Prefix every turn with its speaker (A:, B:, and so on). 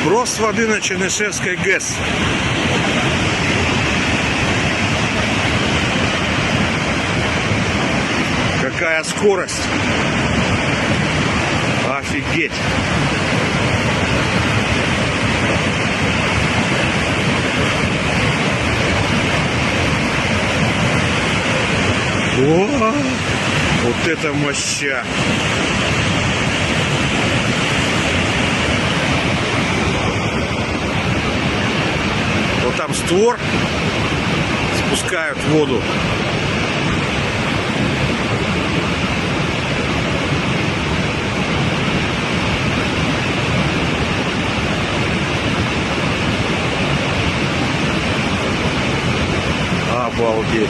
A: Брос воды на Чернышевской ГЭС. Какая скорость! Офигеть! О, вот это моща! Вот там створ, спускают воду. Обалдеть!